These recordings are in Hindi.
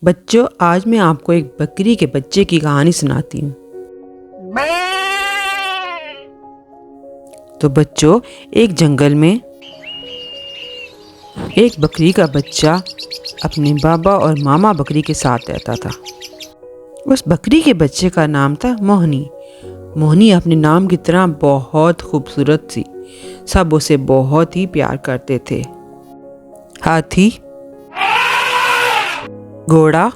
बच्चों, आज मैं आपको एक बकरी के बच्चे की कहानी सुनाती हूँ। तो बच्चों, एक जंगल में एक बकरी का बच्चा अपने बाबा और मामा बकरी के साथ रहता था। उस बकरी के बच्चे का नाम था मोहनी। मोहनी अपने नाम की तरह बहुत खूबसूरत थी। सब उसे बहुत ही प्यार करते थे। हाथी, घोड़ा,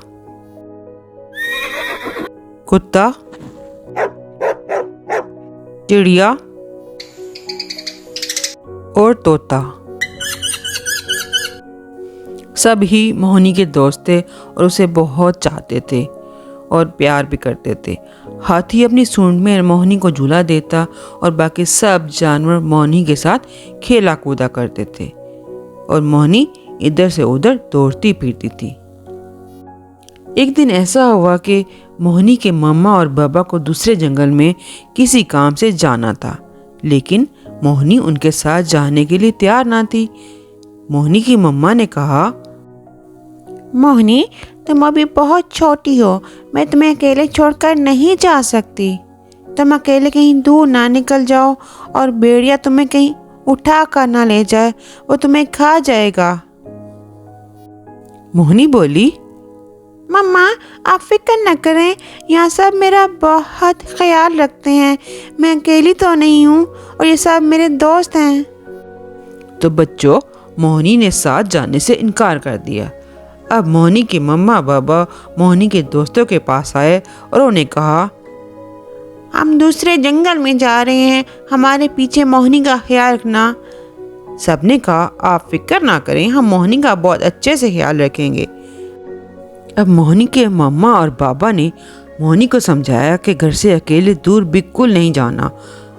कुत्ता, चिड़िया और तोता सब ही मोहनी के दोस्त थे और उसे बहुत चाहते थे और प्यार भी करते थे। हाथी अपनी सूंड में मोहनी को झूला देता और बाकी सब जानवर मोहनी के साथ खेला कूदा करते थे और मोहनी इधर से उधर दौड़ती फिरती थी। एक दिन ऐसा हुआ कि मोहनी के मम्मा और बाबा को दूसरे जंगल में किसी काम से जाना था, लेकिन मोहनी उनके साथ जाने के लिए तैयार ना थी। मोहनी की मम्मा ने कहा, मोहनी, तुम अभी बहुत छोटी हो, मैं तुम्हें अकेले छोड़कर नहीं जा सकती। तुम अकेले कहीं दूर ना निकल जाओ और भेड़िया तुम्हें कहीं उठा कर ना ले जाए, वो तुम्हें खा जाएगा। मोहनी बोली, मम्मा, आप फिक्र न करें, यहाँ सब मेरा बहुत ख्याल रखते हैं। मैं अकेली तो नहीं हूँ और ये सब मेरे दोस्त हैं। तो बच्चों, मोहनी ने साथ जाने से इनकार कर दिया। अब मोहनी के मम्मा बाबा मोहनी के दोस्तों के पास आए और उन्हें कहा, हम दूसरे जंगल में जा रहे हैं, हमारे पीछे मोहनी का ख्याल रखना। सबने कहा, आप फिक्र ना करें, हम मोहनी का बहुत अच्छे से ख्याल रखेंगे। अब मोहनी के मम्मा और बाबा ने मोहनी को समझाया कि घर से अकेले दूर बिल्कुल नहीं जाना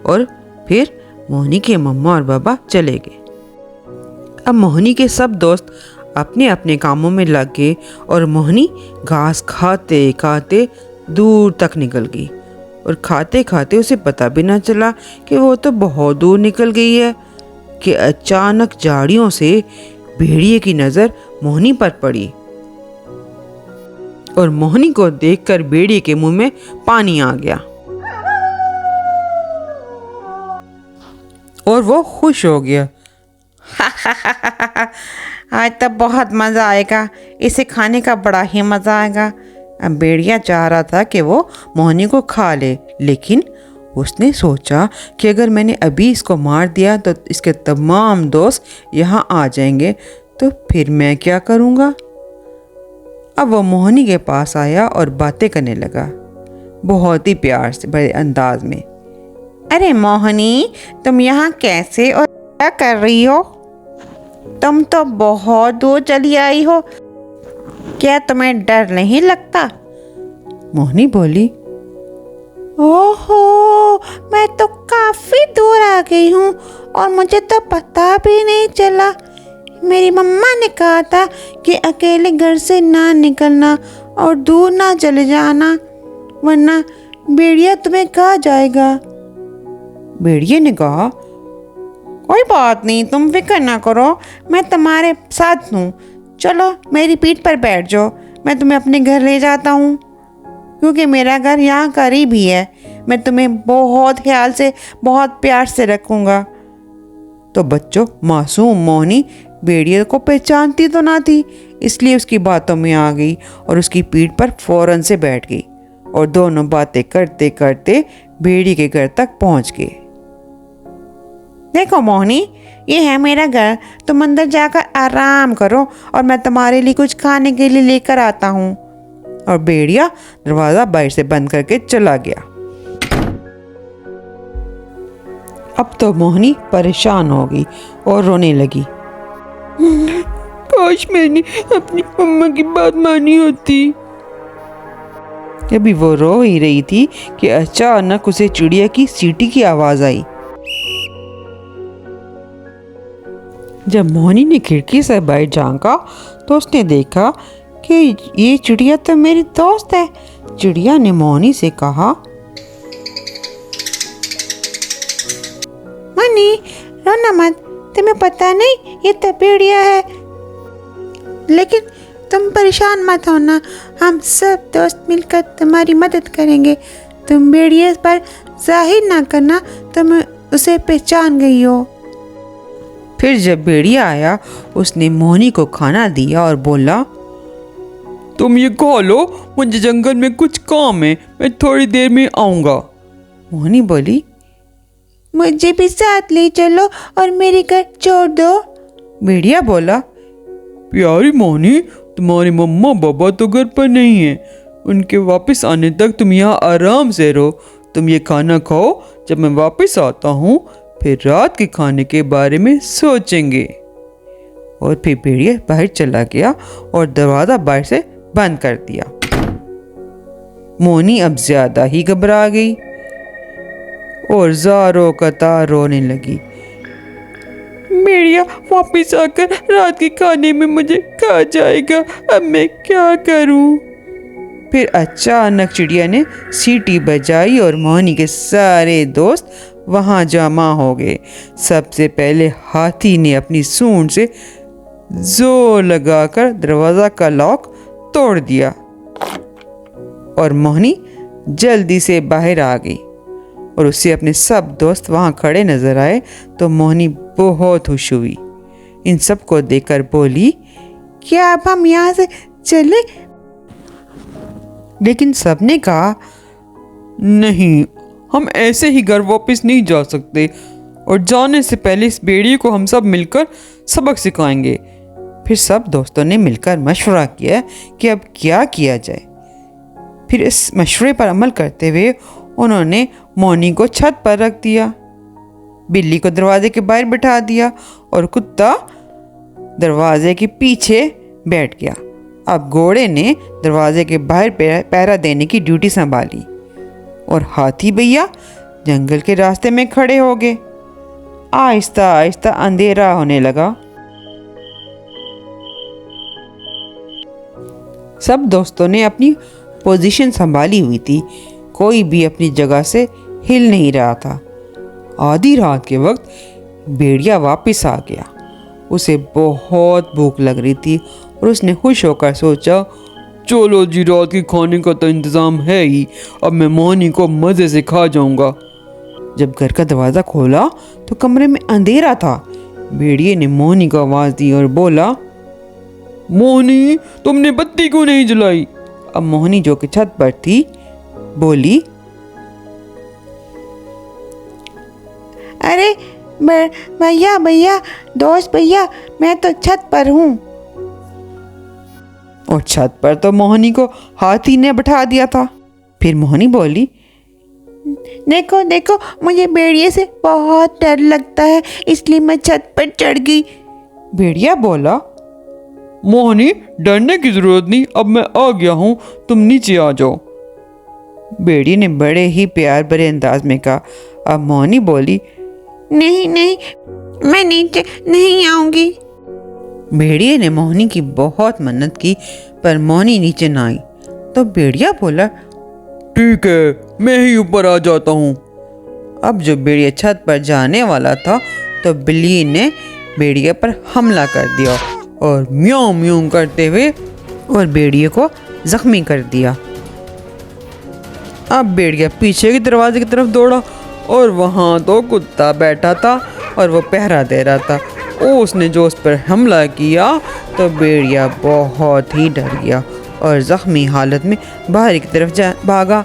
और फिर मोहनी के मम्मा और बाबा चले गए। अब मोहनी के सब दोस्त अपने अपने कामों में लग गए और मोहनी घास खाते खाते दूर तक निकल गई और खाते खाते उसे पता भी ना चला कि वो तो बहुत दूर निकल गई है कि अचानक झाड़ियों से भेड़िए की नज़र मोहनी पर पड़ी और मोहनी को देखकर भेड़िए के मुंह में पानी आ गया और वो खुश हो गया। आज तो बहुत मज़ा आएगा, इसे खाने का बड़ा ही मज़ा आएगा। अब भेड़िया चाह रहा था कि वो मोहनी को खा ले, लेकिन उसने सोचा कि अगर मैंने अभी इसको मार दिया तो इसके तमाम दोस्त यहाँ आ जाएंगे, तो फिर मैं क्या करूँगा। अब वो मोहनी के पास आया और बातें करने लगा, बहुत ही प्यार से, बड़े अंदाज में। अरे मोहनी, तुम यहाँ कैसे और क्या कर रही हो? तुम तो बहुत दूर चली आई हो, क्या तुम्हें डर नहीं लगता? मोहनी बोली, ओहो, मैं तो काफी दूर आ गई हूँ और मुझे तो पता भी नहीं चला। मेरी मम्मा ने कहा था कि अकेले घर से ना निकलना और दूर ना चले जाना, वरना भेड़िया तुम्हें खा जाएगा। भेड़िए ने कहा, कोई बात नहीं, तुम फिक्र ना करो, मैं तुम्हारे साथ हूँ। चलो मेरी पीठ पर बैठ जाओ, मैं तुम्हें अपने घर ले जाता हूँ, क्योंकि मेरा घर यहाँ करीब ही है। मैं तुम्हें बहुत ख्याल से, बहुत प्यार से रखूँगा। तो बच्चों, मासूम मोहनी भेड़िए को पहचानती तो ना थी, इसलिए उसकी बातों में आ गई और उसकी पीठ पर फौरन से बैठ गई और दोनों बातें करते करते भेड़िए के घर तक पहुंच गए। देखो मोहनी, ये है मेरा घर, तुम अंदर जाकर आराम करो और मैं तुम्हारे लिए कुछ खाने के लिए लेकर आता हूँ। और भेड़िया दरवाज़ा बाहर से बंद करके चला गया। अब तो मोहनी परेशान हो गई और रोने लगी। काश मैंने अपनी मम्मा की बात मानी होती। अभी वो रो ही रही थी कि अचानक उसे चिड़िया की सीटी की आवाज आई। जब मोहनी ने खिड़की से बाहर झांका तो उसने देखा कि ये चिड़िया तो मेरी दोस्त है। चिड़िया ने मोहनी से कहा, मोहनी, रोना मत, तुम्हें पता नहीं ये तो भेड़िया है, लेकिन तुम परेशान मत होना, हम सब दोस्त मिलकर तुम्हारी मदद करेंगे। तुम भेड़िए पर जाहिर ना करना तुम उसे पहचान गई हो। फिर जब भेड़िया आया उसने मोहनी को खाना दिया और बोला, तुम ये खा लो, मुझे जंगल में कुछ काम है, मैं थोड़ी देर में आऊँगा। मोहनी बोली, मुझे भी साथ ले चलो और मेरे घर छोड़ दो। भेड़िया बोला, प्यारी मोहनी, तुम्हारी मम्मा पापा तो घर पर नहीं है, उनके वापस आने तक तुम यहाँ आराम से रहो। तुम ये खाना खाओ, जब मैं वापस आता हूँ फिर रात के खाने के बारे में सोचेंगे। और फिर भेड़िया बाहर चला गया और दरवाज़ा बाहर से बंद कर दिया। मोहनी अब ज्यादा ही घबरा गई और ज़ारों कतार रोने लगी। भेड़िया वापस आकर रात के खाने में मुझे खा जाएगा, अब मैं क्या करूं? फिर अचानक चिड़िया ने सीटी बजाई और मोहनी के सारे दोस्त वहां जमा हो गए। सबसे पहले हाथी ने अपनी सूंड से जोर लगाकर दरवाज़ा का लॉक तोड़ दिया और मोहनी जल्दी से बाहर आ गई और उसे अपने सब दोस्त वहां खड़े नजर आए तो मोहनी बहुत खुश हुई। इन सब को देखकर बोली, क्या अब हम यहाँ से चले? लेकिन सबने कहा, नहीं, हम ऐसे ही घर वापस नहीं जा सकते और जाने से पहले इस भेड़िए को हम सब मिलकर सबक सिखाएंगे। फिर सब दोस्तों ने मिलकर मशवरा किया कि अब क्या किया जाए। फिर इस मशवरे पर अमल करते हुए उन्होंने मोहनी को छत पर रख दिया, बिल्ली को दरवाजे के बाहर बिठा दिया और कुत्ता दरवाजे के पीछे बैठ गया। अब घोड़े ने दरवाजे के बाहर पहरा देने की ड्यूटी संभाली और हाथी भैया जंगल के रास्ते में खड़े हो गए। आहिस्ता आहिस्ता अंधेरा होने लगा। सब दोस्तों ने अपनी पोजीशन संभाली हुई थी, कोई भी अपनी जगह से हिल नहीं रहा था। आधी रात के वक्त भेड़िया वापस आ गया। उसे बहुत भूख लग रही थी और उसने खुश होकर सोचा, चलो जी, रात के खाने का तो इंतज़ाम है ही, अब मैं मोहनी को मज़े से खा जाऊंगा। जब घर का दरवाज़ा खोला तो कमरे में अंधेरा था। भेड़िए ने मोहनी को आवाज़ दी और बोला, मोहनी, तुमने बत्ती क्यों नहीं जलाई? अब मोहनी जो कि छत पर थी बोली, अरे भैया भैया, दोस्त भैया, मैं तो छत पर हूँ। और छत पर तो मोहनी को हाथी ने बैठा दिया था। फिर मोहनी बोली, देखो देखो, मुझे भेड़िए से बहुत डर लगता है, इसलिए मैं छत पर चढ़ गई। भेड़िया बोला, मोहनी, डरने की जरूरत नहीं, अब मैं आ गया हूँ, तुम नीचे आ जाओ। भेड़िए ने बड़े ही प्यार भरे अंदाज में कहा। अब मोहनी बोली, नहीं नहीं, मैं नीचे नहीं आऊंगी। भेड़िए ने मोहनी की बहुत मन्नत की पर मोहनी नीचे ना आई। तो भेड़िया बोला, ठीक है, मैं ही ऊपर आ जाता हूँ। अब जब भेड़िया छत पर जाने वाला था तो बिल्ली ने भेड़िया पर हमला कर दिया और म्याऊं म्याऊं करते हुए और भेड़िए को जख्मी कर दिया। अब भेड़िया पीछे के दरवाजे की तरफ दौड़ा और वहाँ तो कुत्ता बैठा था और वो पहरा दे रहा था। उसने जो उस पर हमला किया तो भेड़िया बहुत ही डर गया और ज़ख्मी हालत में बाहर की तरफ भागा।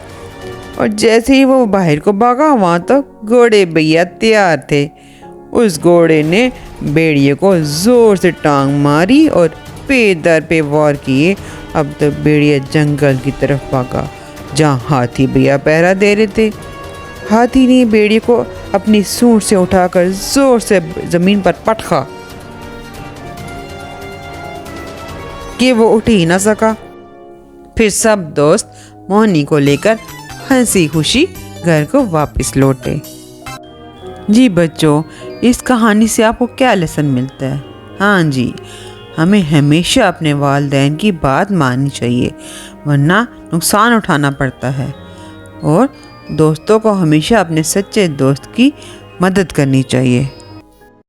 और जैसे ही वो बाहर को भागा वहाँ तो घोड़े भैया तैयार थे। उस घोड़े ने भेड़िए को ज़ोर से टांग मारी और पे दर पे वार किए। अब तो भेड़िया जंगल की तरफ भागा जहाँ हाथी भैया पहरा दे रहे थे। हाथी ने भेड़िए को अपनी सूंड से उठाकर जोर से जमीन पर पटका कि वो उठ ही ना सका। फिर सब दोस्त मोहनी को लेकर हंसी खुशी घर को वापस लौटे। जी बच्चों, इस कहानी से आपको क्या लेसन मिलता है? हाँ जी, हमें हमेशा अपने वालिदैन की बात माननी चाहिए वरना नुकसान उठाना पड़ता है। और दोस्तों को हमेशा अपने सच्चे दोस्त की मदद करनी चाहिए।